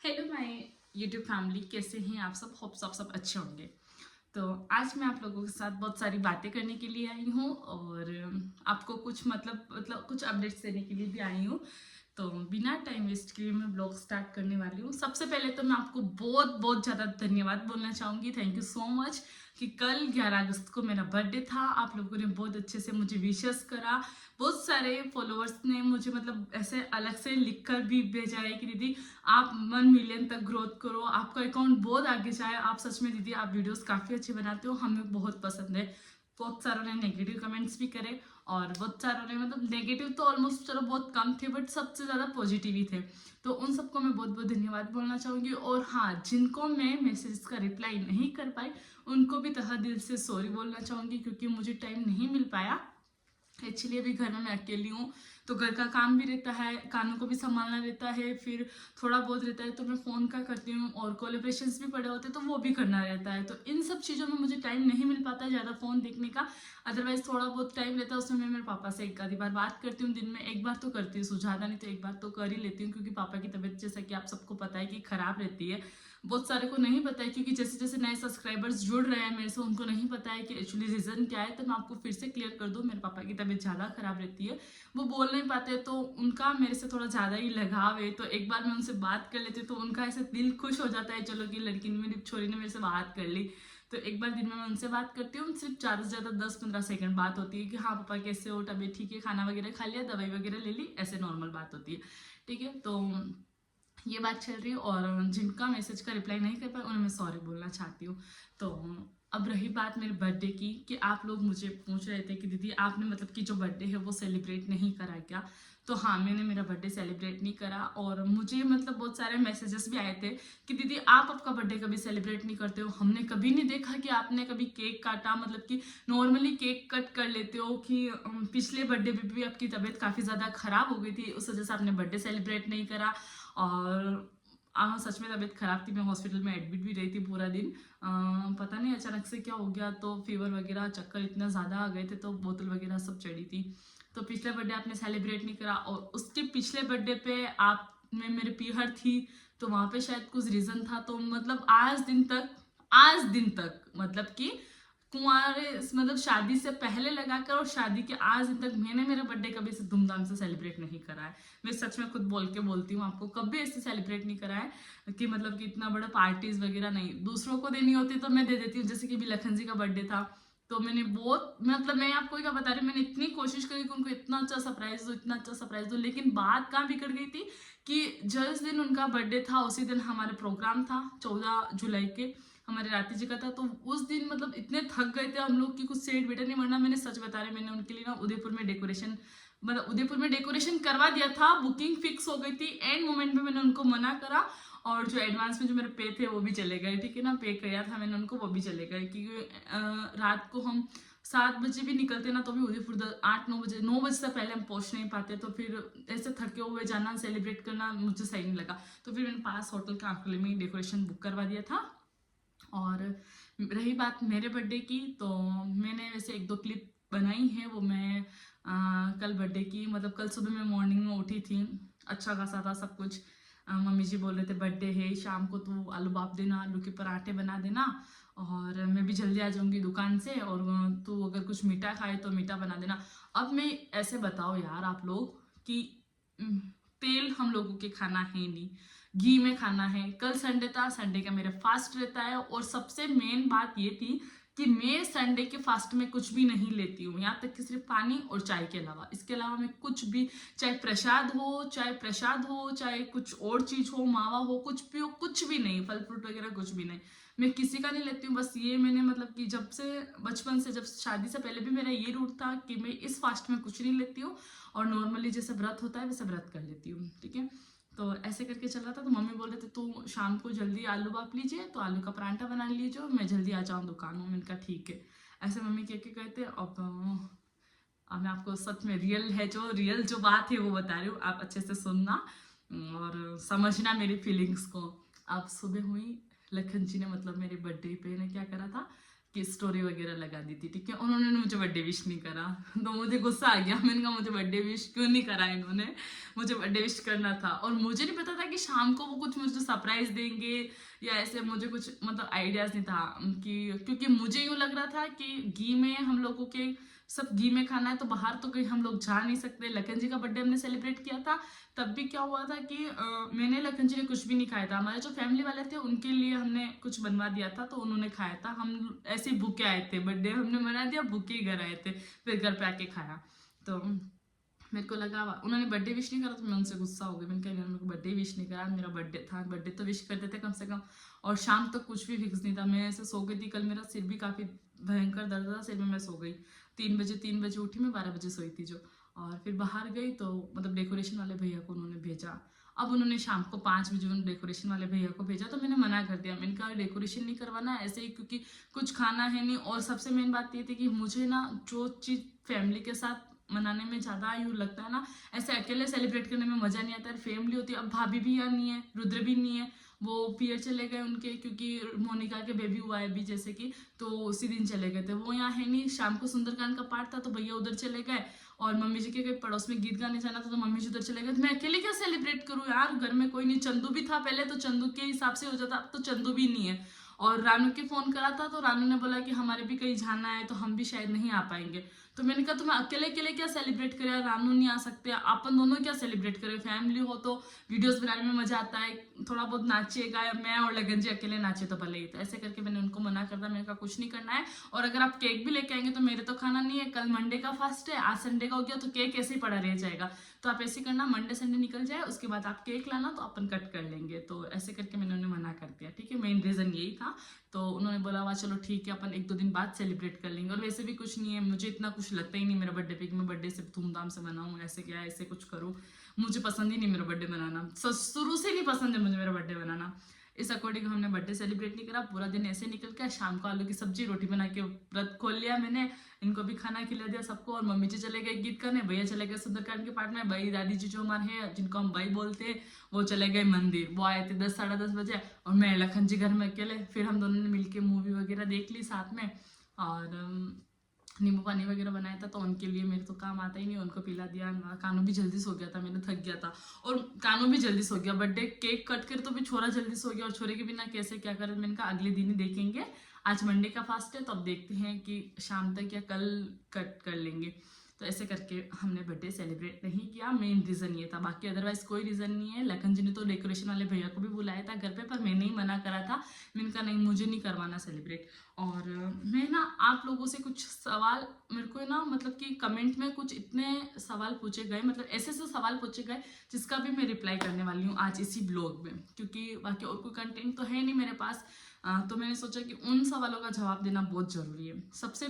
Hello my YouTube family, कैसे हैं आप सब? होप्स आप सब अच्छे होंगे। तो आज मैं आप लोगों के साथ बहुत सारी बातें करने के लिए आई हूँ और आपको कुछ मतलब कुछ अपडेट्स देने के लिए भी आई हूँ। तो बिना टाइम वेस्ट किए मैं ब्लॉग स्टार्ट करने वाली हूँ। सबसे पहले तो मैं आपको बहुत बहुत ज़्यादा धन्यवाद बोलना चाहूँगी। थैंक यू सो मच कि कल 11 अगस्त को मेरा बर्थडे था। आप लोगों ने बहुत अच्छे से मुझे विशेस करा। बहुत सारे फॉलोअर्स ने मुझे मतलब ऐसे अलग से लिख कर भी भेजा है कि दीदी आप 1 मिलियन तक ग्रोथ करो, आपका अकाउंट बहुत आगे जाए। आप सच में दीदी आप वीडियोस काफ़ी अच्छे बनाते हो, हमें बहुत पसंद है। बहुत सारों ने नेगेटिव कमेंट्स भी करे और बहुत सारों ने मतलब नेगेटिव तो ऑलमोस्ट चलो बहुत कम थे, बट सबसे ज़्यादा पॉजिटिव ही थे। तो उन सबको मैं बहुत बहुत धन्यवाद बोलना चाहूँगी। और हाँ, जिनको मैं मैसेज का रिप्लाई नहीं कर पाई उनको भी तहे दिल से सॉरी बोलना चाहूँगी, क्योंकि मुझे टाइम नहीं मिल पाया। एक्चुअली अभी घर में मैं अकेली हूँ, तो घर का काम भी रहता है, कानों को भी संभालना रहता है, फिर थोड़ा बहुत रहता है तो मैं फ़ोन का करती हूँ, और कोलेब्रेशंस भी पड़े होते हैं तो वो भी करना रहता है। तो इन सब चीज़ों में मुझे टाइम नहीं मिल पाता है ज़्यादा फ़ोन देखने का। अदरवाइज थोड़ा बहुत टाइम रहता है, उसमें मैं मेरे पापा से एक आधी बार बात करती हूँ, दिन में एक बार तो करती हूँ, ज़्यादा नहीं तो एक बार तो कर ही लेती हूँ, क्योंकि पापा की तबीयत जैसा कि आप सबको पता है कि ख़राब रहती है। बहुत सारे को नहीं पता है, क्योंकि जैसे जैसे नए सब्सक्राइबर्स जुड़ रहे हैं मेरे से, उनको नहीं पता है कि एक्चुअली रीज़न क्या है। तो मैं आपको फिर से क्लियर कर दूँ, मेरे पापा की तबीयत ज़्यादा ख़राब रहती है, वो बोल नहीं पाते, तो उनका मेरे से थोड़ा ज़्यादा ही लगाव है। तो एक बार मैं उनसे बात कर लेती हूँ तो उनका ऐसे दिल खुश हो जाता है, चलो कि लड़की ने, मेरी छोरी ने मेरे से बात कर ली। तो एक बार दिन में मैं उनसे बात करती हूँ, सिर्फ ज़्यादा से ज़्यादा 10-15 सेकंड बात होती है कि हाँ पापा कैसे हो, तबीयत ठीक है, खाना वगैरह खा लिया, दवाई वगैरह ले ली, ऐसे नॉर्मल बात होती है। ठीक है, तो ये बात चल रही है। और जिनका मैसेज का रिप्लाई नहीं कर पाए उन्हें मैं सॉरी बोलना चाहती हूँ। तो अब रही बात मेरे बर्थडे की, कि आप लोग मुझे पूछ रहे थे कि दीदी आपने मतलब कि जो बर्थडे है वो सेलिब्रेट नहीं करा क्या? तो हाँ, मैंने मेरा बर्थडे सेलिब्रेट नहीं करा, और मुझे मतलब बहुत सारे मैसेजेस भी आए थे कि दीदी आप आपका बर्थडे कभी सेलिब्रेट नहीं करते हो, हमने कभी नहीं देखा कि आपने कभी केक काटा, मतलब कि नॉर्मली केक कट कर लेते हो, कि पिछले बर्थडे पे भी आपकी तबीयत काफ़ी ज़्यादा ख़राब हो गई थी, उस वजह से आपने बर्थडे सेलिब्रेट नहीं करा। और सच में तबीयत खराब थी, मैं हॉस्पिटल में एडमिट भी रही थी पूरा दिन। पता नहीं अचानक से क्या हो गया, तो फीवर वगैरह चक्कर इतना ज़्यादा आ गए थे, तो बोतल वगैरह सब चढ़ी थी। तो पिछले बर्थडे आपने सेलिब्रेट नहीं करा, और उसके पिछले बर्थडे पे आप में मेरे पीहर थी, तो वहाँ पे शायद कुछ रीज़न था। तो मतलब आज दिन तक मतलब कि कुंवारे मतलब शादी से पहले लगाकर और शादी के आज दिन तक मैंने मेरा बर्थडे कभी ऐसे धूमधाम से सेलिब्रेट नहीं करा है। मैं सच में खुद बोल के बोलती हूँ आपको, कभी ऐसे सेलिब्रेट नहीं करा है कि मतलब कि इतना बड़ा पार्टीज वगैरह नहीं। दूसरों को देनी होती तो मैं दे देती हूँ, जैसे कि भी लखन जी का बर्थडे था, तो मैंने बहुत मतलब मैं आपको क्या बता रही हूँ, मैंने इतनी कोशिश करी कि उनको इतना अच्छा सरप्राइज दो, इतना अच्छा सरप्राइज दो, लेकिन बात कहाँ बिगड़ गई थी कि जिस दिन उनका बर्थडे था उसी दिन हमारे प्रोग्राम था 14 जुलाई के, हमारे राती जी का था। तो उस दिन मतलब इतने थक गए थे हम लोग कि कुछ सेट बेटर नहीं, वरना मैंने सच बता रही, मैंने उनके लिए ना उदयपुर में डेकोरेशन करवा दिया था, बुकिंग फिक्स हो गई थी, एंड मोमेंट में मैंने उनको मना करा, और जो एडवांस में जो मेरे पे थे वो भी चले गए। ठीक है ना, पे किया था मैंने उनको, वो भी चले गए, क्योंकि रात को हम 7 बजे भी निकलते ना, तो भी उदयपुर 8-9 बजे 9 बजे से पहले हम पहुंच नहीं पाते, तो फिर ऐसे थके हुए जाना सेलिब्रेट करना मुझे सही नहीं लगा। तो फिर मैंने पास होटल के आंकले में डेकोरेशन बुक करवा दिया था। और रही बात मेरे बर्थडे की, तो मैंने वैसे 1-2 क्लिप बनाई है, वो मैं कल बर्थडे की मतलब कल सुबह मैं मॉर्निंग में उठी थी, अच्छा खासा था सब कुछ। मम्मी जी बोल रहे थे बर्थडे है, शाम को तू आलू बाप देना, आलू के पराठे बना देना, और मैं भी जल्दी आ जाऊंगी दुकान से, और तू अगर कुछ मीठा खाए तो मीठा बना देना। अब मैं ऐसे बताओ यार आप लोग कि उम, तेल हम लोगों के खाना है नहीं, घी में खाना है। कल संडे था, संडे का मेरा फास्ट रहता है, और सबसे मेन बात ये थी कि मैं संडे के फास्ट में कुछ भी नहीं लेती हूँ, यहाँ तक कि सिर्फ पानी और चाय के अलावा, इसके अलावा मैं कुछ भी, चाहे प्रसाद हो चाहे कुछ और चीज हो, मावा हो, कुछ भी हो, कुछ भी नहीं, फल फ्रूट वगैरह कुछ भी नहीं, मैं किसी का नहीं लेती हूँ। बस ये मैंने मतलब कि जब से बचपन से, जब शादी से पहले भी मेरा ये रूट था कि मैं इस फास्ट में कुछ नहीं लेती हूँ, और नॉर्मली जैसे व्रत होता है वैसे व्रत कर लेती हूँ। ठीक है, तो ऐसे करके चल रहा था। तो मम्मी बोल रहे थे तू शाम को जल्दी आलू बाप लीजिए, तो आलू का पराठा बना लीजिए, मैं जल्दी आ जाऊँ दुकान में। मैंने कहा ठीक है, ऐसे मम्मी कह के कहते। अब मैं आपको सच में रियल जो बात है वो बता रही हूँ, आप अच्छे से सुनना और समझना मेरी फीलिंग्स को। अब सुबह हुई, लखन जी ने मतलब मेरे बर्थडे पे ने क्या करा था, कि स्टोरी वगैरह लगा दी थी, ठीक है। उन्होंने मुझे बर्थडे विश नहीं करा, तो मुझे गुस्सा आ गया। मैंने कहा मुझे बर्थडे विश क्यों नहीं करा इन्होंने, मुझे बर्थडे विश करना था। और मुझे नहीं पता था कि शाम को वो कुछ मुझे सरप्राइज देंगे या ऐसे, मुझे कुछ मतलब आइडियाज नहीं था कि, क्योंकि मुझे यूँ लग रहा था कि घी में हम लोगों के सब घी में खाना है, तो बाहर तो कहीं हम लोग जा नहीं सकते। लखन जी का बर्थडे हमने सेलिब्रेट किया था, तब भी क्या हुआ था कि मैंने, लखन जी ने कुछ भी नहीं खाया था। हमारे जो फैमिली वाले थे उनके लिए हमने कुछ बनवा दिया था, तो उन्होंने खाया था। हम ऐसे ही भूखे आए थे, बर्थडे हमने मना दिया, भूखे ही घर आए थे, फिर घर पे आके खाया। तो मेरे को लगा उन्होंने बर्थडे विश नहीं करा, तो मैं उनसे गुस्सा हो गई। मैंने कहा मेरे को बर्थडे विश नहीं करा, मेरा बर्थडे था, बर्थडे तो विश करते थे कम से कम। और शाम तक कुछ भी फिक्स नहीं था, मैं ऐसे सो गई थी। कल मेरा सिर भी काफ़ी भयंकर दर्द था सिर में, मैं सो गई 3 बजे उठी मैं, 12 बजे सोई थी जो। और फिर बाहर गई तो मतलब डेकोरेशन वाले भैया को उन्होंने भेजा। अब उन्होंने शाम को 5 बजे उन डेकोरेशन वाले भैया को भेजा, तो मैंने मना कर दिया। मैंने कहा डेकोरेशन नहीं करवाना ऐसे ही, क्योंकि कुछ खाना है नहीं। और सबसे मेन बात ये थी कि मुझे ना जो चीज़ फैमिली के साथ मनाने में ज़्यादा यूँ लगता है ना, ऐसे अकेले सेलिब्रेट करने में मज़ा नहीं आता है। फैमिली होती है। अब भाभी भी यहाँ नहीं है, रुद्र भी नहीं है, वो पियर चले गए उनके, क्योंकि मोनिका के बेबी हुआ है अभी जैसे कि, तो उसी दिन चले गए थे। वो यहाँ है नहीं। शाम को सुंदरकांड का पाठ था, तो भैया उधर चले गए। और मम्मी जी के कहीं पड़ोस में गीत गाने जाना था, तो मम्मी जी उधर चले गए। तो मैं अकेले क्या सेलिब्रेट करूँ यार, घर में कोई नहीं। चंदू भी था पहले, तो चंदू के हिसाब से हो जाता, अब तो चंदू भी नहीं है। और रानू के फ़ोन करा था, तो रानू ने बोला कि हमारे भी कहीं जाना है, तो हम भी शायद नहीं आ पाएंगे। तो मैंने कहा तुम्हें अकेले अकेले क्या सेलिब्रेट करे, रानू नहीं आ सकते, अपन दोनों क्या सेलिब्रेट करें। फैमिली हो तो वीडियोस बनाने में मजा आता है, थोड़ा बहुत नाचेगा, मैं और लगन जी अकेले नाचे तो भले ही। तो ऐसे करके मैंने उनको मना कर दिया। मैंने कहा कुछ नहीं करना है, और अगर आप केक भी लेके आएंगे तो मेरे तो खाना नहीं है। कल मंडे का फास्ट है, आज संडे का हो गया, तो केक ऐसे ही पड़ा रह जाएगा। तो आप ऐसे करना, मंडे संडे निकल जाए, उसके बाद आप केक लाना, तो अपन कट कर लेंगे। तो ऐसे करके मैंने उन्हें मना कर दिया, ठीक है। मेन रीज़न यही था। तो उन्होंने बोला हुआ चलो ठीक है, अपन 1-2 दिन बाद सेलिब्रेट कर लेंगे। और वैसे भी कुछ नहीं है, मुझे इतना कुछ लगता ही नहीं मेरा बर्थडे पे कि मैं बर्थडे से धूमधाम से मनाऊँ, ऐसे क्या ऐसे कुछ करूँ। मुझे पसंद ही नहीं मेरा बर्थडे मनाना, शुरू से नहीं पसंद है मुझे मेरा बर्थडे मनाना। इस अकॉर्डिंग हमने बर्थडे सेलिब्रेट नहीं करा। पूरा दिन ऐसे निकल गया। शाम को आलू की सब्जी रोटी बना के व्रत खोल लिया मैंने, इनको भी खाना खिला दिया सबको। और मम्मी जी चले गए गीत करने, भैया चले गए सुंदरकांड के पाठ में, भाई दादी जी जो हमारे हैं जिनको हम भाई बोलते हैं, वो चले गए मंदिर। वो आए थे 10-10:30 बजे, और मैं लखन जी घर में अकेले। फिर हम दोनों ने मिलके मूवी वगैरह देख ली साथ में, और नींबू पानी वगैरह बनाया था। तो उनके लिए मेरे तो काम आता ही नहीं, उनको पिला दिया। कानू भी जल्दी सो गया था, मैंने थक गया था, और कानू भी जल्दी सो गया। बर्थडे केक कट कर तो भी छोरा जल्दी सो गया, और छोरे के बिना कैसे क्या करें। मैंने कहा अगले दिन ही देखेंगे, आज मंडे का फास्ट है, तो अब देखते हैं कि शाम तक या कल कट कर लेंगे। तो ऐसे करके हमने बर्थडे सेलिब्रेट नहीं किया। मेन रीज़न ये था, बाकी अदरवाइज कोई रीज़न नहीं है। लखन जी ने तो डेकोरेशन वाले भैया को भी बुलाया था घर पे, पर मैंने ही मना करा था। मैंने कहा नहीं, मुझे नहीं करवाना सेलिब्रेट। और मैं ना आप लोगों से कुछ सवाल, मेरे को ना मतलब कि कमेंट में कुछ इतने सवाल पूछे गए, मतलब ऐसे ऐसे सवाल पूछे गए जिसका भी मैं रिप्लाई करने वाली हूँ आज इसी ब्लॉग में, क्योंकि बाकी और कोई कंटेंट तो है नहीं मेरे पास। तो मैंने सोचा कि उन सवालों का जवाब देना बहुत ज़रूरी है। सबसे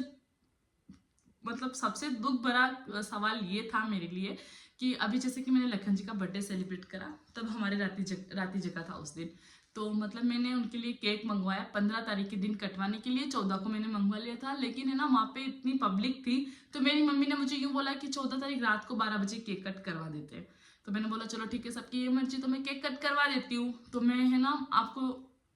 दुख भरा सवाल ये था मेरे लिए कि अभी जैसे कि मैंने लखन जी का बर्थडे सेलिब्रेट करा, तब हमारे राती जगह था उस दिन। तो मतलब मैंने उनके लिए केक मंगवाया 15 तारीख के दिन कटवाने के लिए। 14 को मैंने मंगवा लिया था, लेकिन है ना वहाँ पे इतनी पब्लिक थी, तो मेरी मम्मी ने मुझे यूँ बोला कि 14 तारीख रात को 12 बजे केक कट करवा देते हैं। तो मैंने बोला चलो ठीक है, सबकी ये मर्जी, तो मैं केक कट करवा देती हूँ। तो मैं है ना, आपको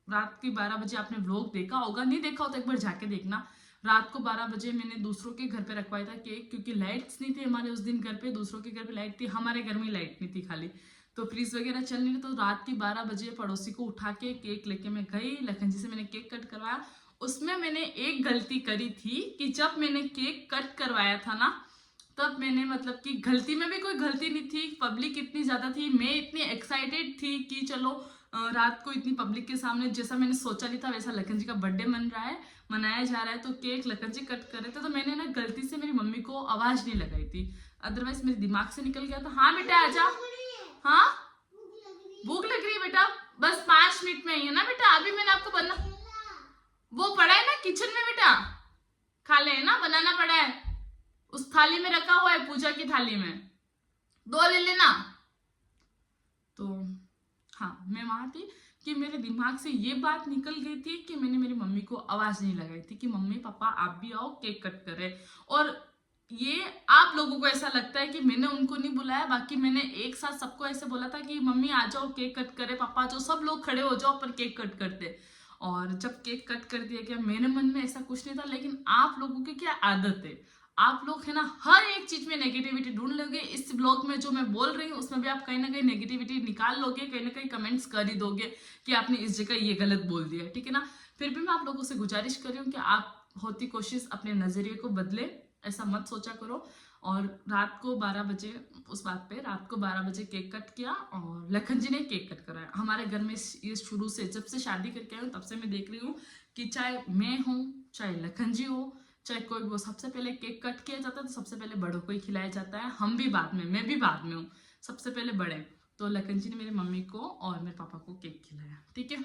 रात के 12 बजे आपने व्लॉग देखा होगा, नहीं देखा हो तो एक बार जाके देखना। रात को 12 बजे मैंने दूसरों के घर पे रखवाया था केक, क्योंकि लाइट्स नहीं थी हमारे उस दिन घर पे। दूसरों के घर पे लाइट थी, हमारे घर में लाइट नहीं थी खाली, तो फ्रीज वगैरह चल नहीं रहे। तो रात की 12 बजे पड़ोसी को उठा के केक लेके मैं गई, लखन जी से मैंने केक कट करवाया। उसमें मैंने एक गलती करी थी कि जब मैंने केक कट करवाया था ना, तब मैंने मतलब कि गलती में भी कोई गलती नहीं थी, पब्लिक इतनी ज़्यादा थी, मैं इतनी एक्साइटेड थी कि चलो रात को इतनी पब्लिक के सामने जैसा मैंने सोचा नहीं था वैसा लखन जी का बर्थडे मनाया जा रहा है, तो केक लखन जी कट कर रहे थे। तो मैंने ना गलती से मेरी मम्मी को आवाज़ नहीं लगाई थी, अदरवाइज मेरे दिमाग से निकल गया था। हाँ बेटा आजा, हाँ भूख लग रही है बेटा, बस 5 मिनट में ही है ना बेटा, अभी मैंने आपको बना वो पड़ा है ना किचन में बेटा, खा ले ना, बनाना पड़ा है, उस थाली में रखा हुआ है, पूजा की थाली में, 2 ले लेना। तो हाँ, मैं वहां थी कि मेरे दिमाग से ये बात निकल गई थी कि मैंने मेरी मम्मी को आवाज नहीं लगाई थी कि मम्मी पापा आप भी आओ केक कट करें। और ये आप लोगों को ऐसा लगता है कि मैंने उनको नहीं बुलाया, बाकी मैंने एक साथ सबको ऐसे बोला था कि मम्मी आ जाओ केक कट करे, पापा आ जाओ, सब लोग खड़े हो जाओ, अपन केक कट करते। और जब केक कट कर दिया गया, मेरे मन में ऐसा कुछ नहीं था, लेकिन आप लोगों की क्या आदत है, आप लोग है ना हर एक चीज में नेगेटिविटी ढूंढ लोगे। इस ब्लॉग में जो मैं बोल रही हूँ उसमें भी आप कहीं ना कहीं नेगेटिविटी निकाल लोगे, कहीं ना कहीं कमेंट्स कर ही दोगे कि आपने इस जगह ये गलत बोल दिया, ठीक है ना। फिर भी मैं आप लोगों से गुजारिश कर रही हूँ कि आप होती कोशिश अपने नजरिए को बदले, ऐसा मत सोचा करो। और रात को 12 बजे, उस बात पे रात को 12 बजे केक कट किया और लखन जी ने केक कट कराया। हमारे घर में ये शुरू से, जब से शादी करके आई हूँ तब से मैं देख रही हूँ कि चाहे मैं हूँ, चाहे लखन जी हो, चाहे कोई भी हो, सबसे पहले केक कट किया जाता है तो सबसे पहले बड़ों को ही खिलाया जाता है। हम भी बाद में, मैं भी बाद में हूँ, सबसे पहले बड़े। तो लखन जी ने मेरी मम्मी को और मेरे पापा को केक खिलाया, ठीक है।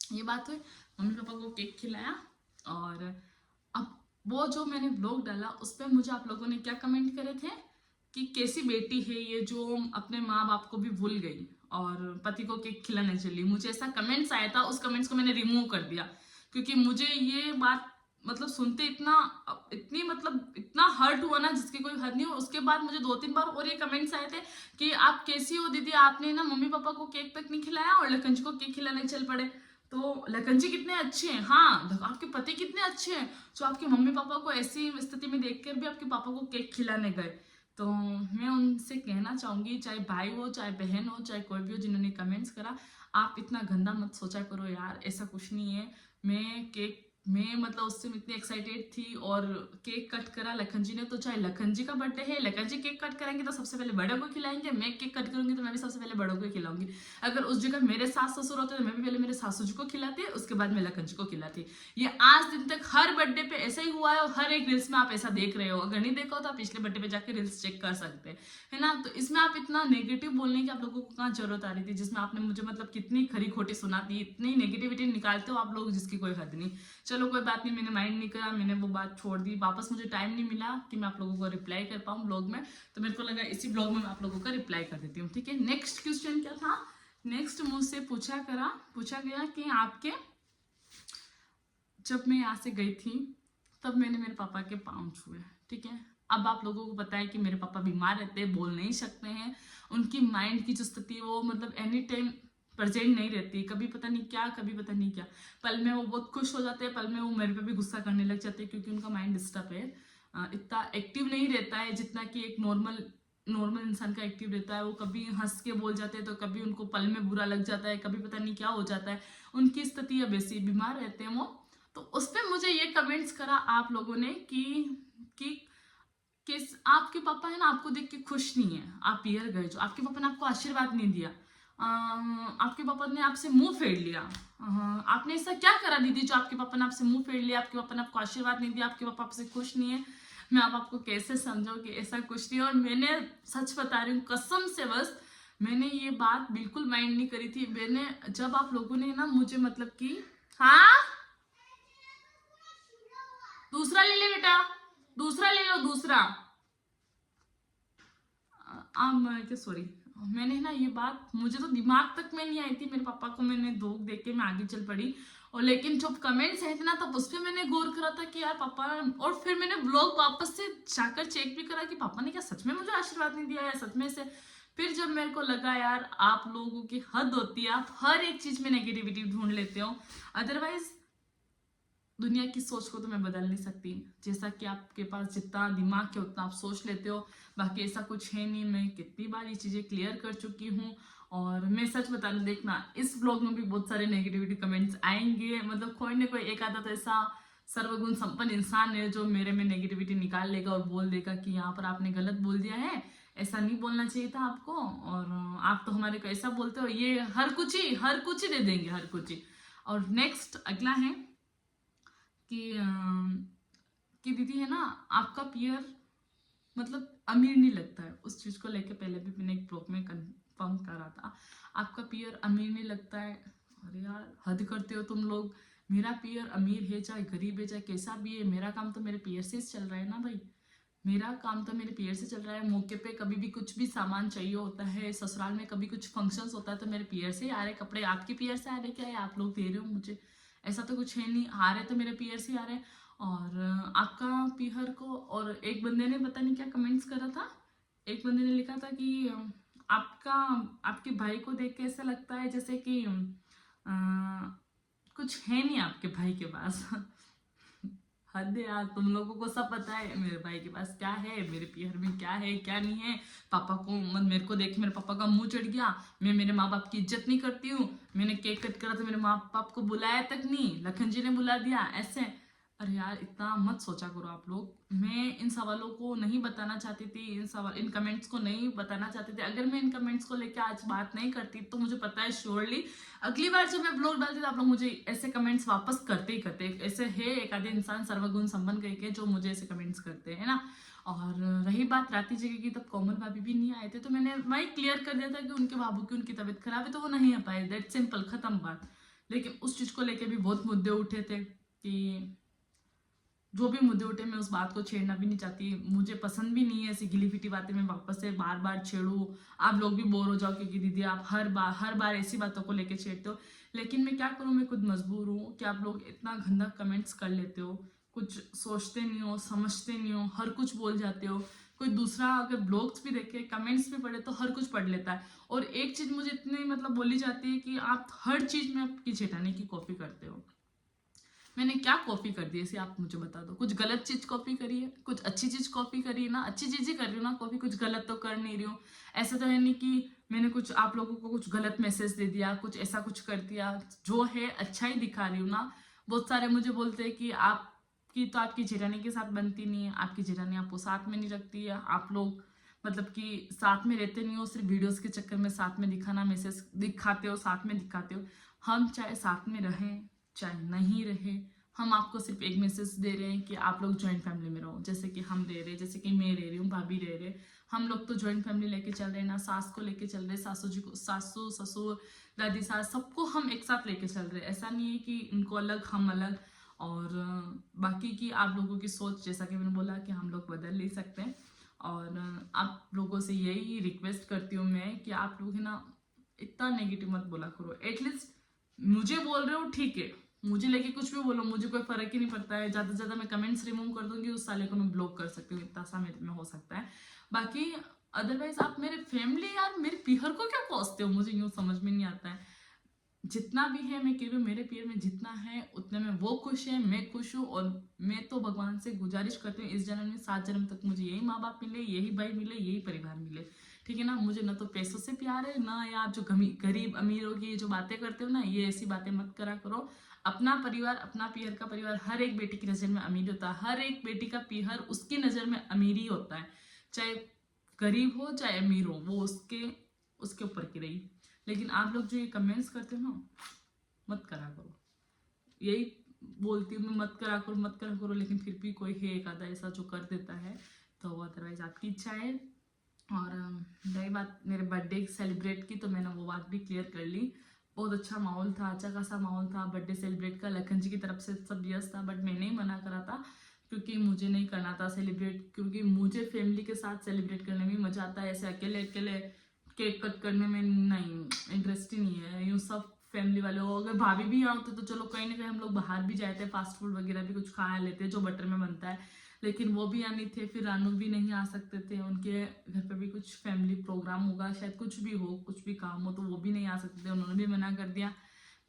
ये बात हुई, मम्मी पापा को केक खिलाया। और अब वो जो मैंने ब्लॉग डाला उस पर मुझे आप लोगों ने क्या कमेंट करे थे कि कैसी बेटी है ये जो अपने माँ बाप को भी भूल गई और पति को केक खिलाने चली। मुझे ऐसा कमेंट्स आया था, उस कमेंट्स को मैंने रिमूव कर दिया क्योंकि मुझे ये बात मतलब सुनते इतना हर्ट हुआ ना जिसकी कोई हद नहीं हो। उसके बाद मुझे 2-3 बार और ये कमेंट्स आए थे कि आप कैसी हो दीदी, आपने ना मम्मी पापा को केक तक नहीं खिलाया और लखन जी को केक खिलाने चल पड़े। तो लखन जी कितने अच्छे हैं, हाँ आपके पति कितने अच्छे हैं जो आपके मम्मी पापा को ऐसी स्थिति में देखकर भी आपके पापा को केक खिलाने गए। तो मैं उनसे कहना चाहूंगी, चाहे भाई हो, चाहे बहन हो, चाहे कोई भी हो जिन्होंने कमेंट्स करा, आप इतना गंदा मत सोचा करो यार, ऐसा कुछ नहीं है। मैं मतलब उससे इतनी एक्साइटेड थी और केक कट करा लखन जी ने, तो चाहे लखन जी का बर्थडे है, लखन जी केक कट करेंगे तो सबसे पहले बड़ों को खिलाएंगे, मैं केक कट करूंगी तो मैं भी सबसे पहले बड़ों को खिलाऊंगी। अगर उस जगह मेरे सास ससुर होते तो मैं भी पहले मेरे सासू जी को खिलाती, उसके बाद मैं लखन जी को खिलाती। ये आज दिन तक हर बर्थडे पे ऐसा ही हुआ है और हर एक रील्स में आप ऐसा देख रहे हो। अगर नहीं देखा हो तो आप पिछले बर्थडे पे जाकर रील्स चेक कर सकते हैं, है ना। तो इसमें आप इतना नेगेटिव बोलने की आप लोगों को कहाँ जरूरत आ रही थी, जिसमें आपने मुझे मतलब कितनी खरी खोटी सुना दी, इतनी नेगेटिविटी निकालते हो आप लोग जिसकी कोई हद नहीं। चलो कोई बात नहीं, मैंने माइंड नहीं करा, मैंने वो बात छोड़ दी। वापस मुझे टाइम नहीं मिला कि मैं आप लोगों को रिप्लाई कर पाऊँ ब्लॉग में, तो मेरे को लगा इसी ब्लॉग में मैं आप लोगों का रिप्लाई कर देती हूँ, ठीक है। नेक्स्ट क्वेश्चन क्या था, नेक्स्ट मुझसे पूछा गया कि आपके, जब मैं यहाँ से गई थी तब मैंने मेरे पापा के पाँव छुए, ठीक है। अब आप लोगों को पता है कि मेरे पापा बीमार रहते हैं, बोल नहीं सकते हैं, उनकी माइंड की जो स्थिति है वो मतलब एनी टाइम प्रेजेंट नहीं रहती, कभी पता नहीं क्या, कभी पता नहीं क्या। पल में वो बहुत खुश हो जाते हैं, पल में वो मेरे पे भी गुस्सा करने लग जाते हैं क्योंकि उनका माइंड डिस्टर्ब है। इतना एक्टिव नहीं रहता है जितना कि एक नॉर्मल इंसान का एक्टिव रहता है। वो कभी हंस के बोल जाते हैं तो कभी उनको पल में बुरा लग जाता है, कभी पता नहीं क्या हो जाता है। उनकी स्थिति अब ऐसी, बीमार रहते हैं वो। तो उस पर मुझे ये कमेंट्स करा आप लोगों ने कि आपके पापा है ना आपको देख के खुश नहीं है, आप पियर गए जो, आपके पापा ने आपको आशीर्वाद नहीं दिया, आपके पापा ने आपसे मुंह फेर लिया। आपने ऐसा क्या करा दीदी जो आपके पापा ने आपसे मुंह फेर लिया, आपके पापा ने आपको आशीर्वाद नहीं दिया, आपके पापा आपसे खुश नहीं है। मैं अब आपको कैसे समझाऊं कि ऐसा कुछ नहीं। और मैंने सच बता रही हूँ कसम से, बस मैंने ये बात बिल्कुल माइंड नहीं करी थी। मैंने जब आप लोगों ने ना मुझे मतलब कि, हाँ दूसरा ले ले बेटा, दूसरा ले लो, दूसरा। क्या सॉरी, मैंने ना ये बात मुझे तो दिमाग तक में नहीं आई थी। मेरे पापा को मैंने धोख देख के मैं आगे चल पड़ी। और लेकिन जब कमेंट्स आए थे ना तब उस पर मैंने गौर करा था कि यार पापा, और फिर मैंने ब्लॉग वापस से जाकर चेक भी करा कि पापा ने क्या सच में मुझे आशीर्वाद नहीं दिया है, सच में से। फिर जब मेरे को लगा यार आप लोगों की हद होती है, आप हर एक चीज में नेगेटिविटी ढूंढ लेते हो। अदरवाइज दुनिया की सोच को तो मैं बदल नहीं सकती, जैसा कि आपके पास जितना दिमाग है उतना आप सोच लेते हो, बाकी ऐसा कुछ है नहीं। मैं कितनी बार ये चीजें क्लियर कर चुकी हूँ। और मैं सच बता रही हूँ, देखना इस ब्लॉग में भी बहुत सारे नेगेटिविटी कमेंट्स आएंगे, मतलब कोई ना कोई एक आधा तो ऐसा सर्वगुण संपन्न इंसान है जो मेरे में नेगेटिविटी निकाल लेगा और बोल देगा कि यहाँ पर आपने गलत बोल दिया है, ऐसा नहीं बोलना चाहिए था आपको, और आप तो हमारे को ऐसा बोलते हो, ये हर कुछ ही दे देंगे, हर कुछ ही। और नेक्स्ट अगला है कि दीदी है ना आपका पियर मतलब अमीर नहीं लगता है। उस चीज को लेके पहले भी मैंने एक ब्लॉग में कंफर्म करा था, आपका पियर अमीर नहीं लगता है। अरे यार हद करते हो तुम लोग, मेरा पियर अमीर है चाहे गरीब है चाहे कैसा भी है, मेरा काम तो मेरे पियर से चल रहा है ना भाई, मेरा काम तो मेरे पियर से चल रहा है। मौके पे कभी भी कुछ भी सामान चाहिए होता है, ससुराल में कभी कुछ फंक्शंस होता है तो मेरे पियर से ही आ रहे कपड़े, आपके पियर से आ रहे क्या है, आप लोग दे रहे हो मुझे, ऐसा तो कुछ है नहीं, आ रहे तो मेरे पियर से ही आ रहे। और आपका पियर को, और एक बंदे ने पता नहीं क्या कमेंट्स करा था, एक बंदे ने लिखा था कि आपका आपके भाई को देख के ऐसा लगता है जैसे कि कुछ है नहीं आपके भाई के पास। हद है यार, तुम लोगों को सब पता है मेरे भाई के पास क्या है, मेरे पियर में क्या है क्या नहीं है। पापा को मेरे को देख मेरे पापा का मुंह चढ़ गया, मैं मेरे माँ बाप की इज्जत नहीं करती हूँ, मैंने केक कट करा तो मेरे माँ बाप को बुलाया तक नहीं, लखन जी ने बुला दिया ऐसे। अरे यार इतना मत सोचा करो आप लोग। मैं इन सवालों को नहीं बताना चाहती थी, इन कमेंट्स को नहीं बताना चाहती थी। अगर मैं इन कमेंट्स को लेकर आज बात नहीं करती तो मुझे पता है श्योरली अगली बार जब मैं ब्लॉग डालती तो आप लोग मुझे ऐसे कमेंट्स वापस करते ही करते। ऐसे है एक आधे इंसान सर्वगुण संपन्न करके जो मुझे ऐसे कमेंट्स करते हैं ना। और रही बात राती जगह की, तब कोमल भाभी भी नहीं आए थे तो मैं क्लियर कर दिया था कि उनके बाबू की उनकी तबीयत खराब है तो वो नहीं आ पाए, दैट सिंपल, खत्म बात। लेकिन उस चीज को लेकर भी बहुत मुद्दे उठे थे कि जो भी मुद्दे उठे मैं उस बात को छेड़ना भी नहीं चाहती, मुझे पसंद भी नहीं है ऐसी गिली फिटी बातें मैं वापस से बार बार छेड़ूं। आप लोग भी बोर हो जाओ क्योंकि दीदी आप हर बार ऐसी बातों को लेके छेड़ते हो। लेकिन मैं क्या करूं, मैं खुद मजबूर हूँ कि आप लोग इतना गंदा कमेंट्स कर लेते हो, कुछ सोचते नहीं हो, समझते नहीं हो, हर कुछ बोल जाते हो। कोई दूसरा अगर ब्लॉग्स भी देखे, कमेंट्स भी पढ़े तो हर कुछ पढ़ लेता है। और एक चीज मुझे इतनी मतलब बोली जाती है कि आप हर चीज में आपकी जेठानी की कॉपी करते हो। मैंने क्या कॉपी कर दी इसे आप मुझे बता दो। कुछ गलत चीज कॉपी करी है, कुछ अच्छी चीज कॉपी करी है ना, अच्छी चीज ही कर रही हूँ ना कॉपी, कुछ गलत तो कर नहीं रही हूँ। ऐसा तो है नहीं कि मैंने कुछ आप लोगों को कुछ गलत मैसेज दे दिया, कुछ ऐसा कुछ कर दिया। जो है अच्छा ही दिखा रही हूँ ना। बहुत सारे मुझे बोलते हैं कि आपकी तो आपकी जेठानी के साथ बनती नहीं है, आपकी जेठानी आपको साथ में नहीं रखती है, आप लोग मतलब कि साथ में रहते नहीं हो, सिर्फ वीडियोस के चक्कर में साथ में दिखाना, मैसेज दिखाते हो, साथ में दिखाते हो। हम चाहे साथ में रहें चाहे नहीं रहे, हम आपको सिर्फ एक मैसेज दे रहे हैं कि आप लोग ज्वाइंट फैमिली में रहो, जैसे कि हम रह रहे, जैसे कि मैं रह रही हूँ, भाभी रह रहे। हम लोग तो ज्वाइंट फैमिली लेके चल रहे हैं ना, सास को लेके चल रहे, सासू जी को, सासू ससुर दादी सास सबको हम एक साथ लेके चल रहे। ऐसा नहीं है कि उनको अलग हम अलग। और बाकी की आप लोगों की सोच, जैसा कि मैंने बोला कि हम लोग बदल नहीं सकते हैं। और आप लोगों से यही रिक्वेस्ट करती हूँ मैं कि आप लोग है ना इतना नेगेटिव मत बोला करो। एटलीस्ट मुझे बोल रहे हो ठीक है, मुझे लेके कुछ भी बोलो, मुझे कोई फर्क ही नहीं पड़ता है। ज्यादा से ज्यादा मैं कमेंट्स रिमूव कर दूंगी, उस साले को मैं ब्लॉक कर सकती हूँ, इतना सा मेरे में हो सकता है। बाकी अदरवाइज आप मेरे फैमिली यार मेरे पीहर को क्या कोसते हो, मुझे यूं समझ में नहीं आता है। जितना भी है मैं कह रही हूँ मेरे पीर में जितना है उतने में वो खुश है, मैं खुश हूँ। और मैं तो भगवान से गुजारिश करती हूँ इस जन्म में 7 जन्म तक मुझे यही माँ बाप मिले, यही भाई मिले, यही परिवार मिले। ठीक है ना। मुझे ना तो पैसों से प्यार है ना, या जो गरीब अमीरों की जो बातें करते हो ना, ये ऐसी बातें मत करा करो। अपना परिवार, अपना पीहर का परिवार हर एक बेटी की नज़र में अमीर होता है, हर एक बेटी का पीहर उसकी नज़र में अमीर ही होता है, चाहे गरीब हो चाहे अमीर हो, वो उसके उसके ऊपर की रही। लेकिन आप लोग जो ये कमेंट्स करते हो ना, मत करा करो। यही बोलती हूँ मैं, मत करा करो मत करा करो। लेकिन फिर भी कोई है एक आधा ऐसा जो कर देता है, तो अदरवाइज आपकी इच्छा है। और रही बात मेरे बर्थडे सेलिब्रेट की, तो मैंने वो बात भी क्लियर कर ली। बहुत अच्छा माहौल था, अच्छा खासा माहौल था बर्थडे सेलिब्रेट का। लखन जी की तरफ से सब यस था, बट मैंने ही मना करा था क्योंकि मुझे नहीं करना था सेलिब्रेट। क्योंकि मुझे फैमिली के साथ सेलिब्रेट करने में मजा आता है, ऐसे अकेले अकेले केक कट करने में नहीं, इंटरेस्ट ही नहीं है। यूँ सब फैमिली वाले हो, अगर भाभी भी यहाँ होते तो चलो कहीं ना कहीं हम लोग बाहर भी जाते हैं, फास्ट फूड वगैरह भी कुछ खा लेते हैं जो बटर में बनता है। लेकिन वो भी आनी थे, फिर रानू भी नहीं आ सकते थे, उनके घर पे भी कुछ फैमिली प्रोग्राम होगा, शायद कुछ भी हो, कुछ भी काम हो, तो वो भी नहीं आ सकते थे, उन्होंने भी मना कर दिया।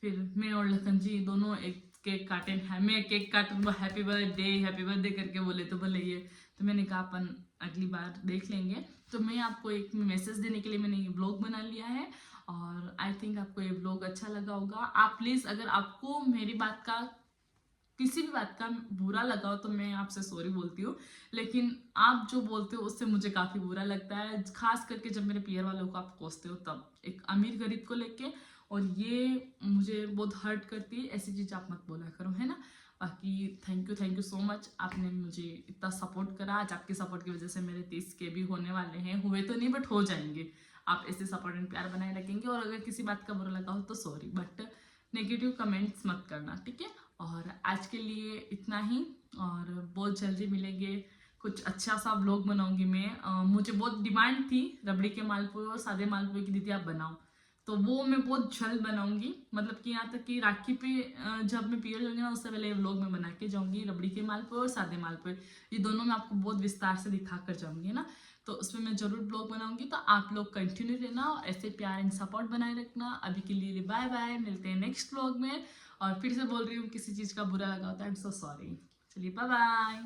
फिर मैं और लखन जी दोनों एक केक काटे हैं, मैं केक काटूंगा हैप्पी बर्थडे करके बोले तो बोले ये। तो मैंने कहा अपन अगली बार देख लेंगे। तो मैं आपको एक मैसेज देने के लिए मैंने ये ब्लॉग बना लिया है। और आई थिंक आपको ये ब्लॉग अच्छा लगा होगा। आप प्लीज़ अगर आपको मेरी बात का किसी भी बात का बुरा लगा हो तो मैं आपसे सॉरी बोलती हूँ। लेकिन आप जो बोलते हो उससे मुझे काफ़ी बुरा लगता है, खास करके जब मेरे पीयर वालों को आप कोसते हो तब, एक अमीर गरीब को लेके। और ये मुझे बहुत हर्ट करती है, ऐसी चीज़ आप मत बोला करो, है ना। बाकी थैंक यू सो मच, आपने मुझे इतना सपोर्ट करा। आज आपके सपोर्ट की वजह से मेरे 30 के भी होने वाले हैं, हुए तो नहीं बट हो जाएंगे। आप ऐसे सपोर्ट एंड प्यार बनाए रखेंगे। और अगर किसी बात का बुरा लगा हो तो सॉरी, बट नेगेटिव कमेंट्स मत करना, ठीक है। और आज के लिए इतना ही, और बहुत जल्दी मिलेंगे, कुछ अच्छा सा व्लॉग बनाऊंगी मैं। मुझे बहुत डिमांड थी रबड़ी के मालपुए और सादे मालपुए की, दीदी आप बनाओ, तो वो मैं बहुत जल्द बनाऊंगी। मतलब कि यहाँ तक कि राखी पे जब मैं पीरियड होंगी ना उससे पहले ये व्लॉग में बना के जाऊंगी, रबड़ी के मालपुए और सादे मालपुए, ये दोनों मैं आपको बहुत विस्तार से दिखा कर जाऊंगी, है ना। तो उसमें मैं जरूर ब्लॉग बनाऊंगी, तो आप लोग कंटिन्यू रहना और ऐसे प्यार एंड सपोर्ट बनाए रखना। अभी के लिए बाय बाय, मिलते हैं नेक्स्ट ब्लॉग में। और फिर से बोल रही हूँ किसी चीज़ का बुरा लगा होता है, आई एम सो सॉरी। चलिए बाय बाय।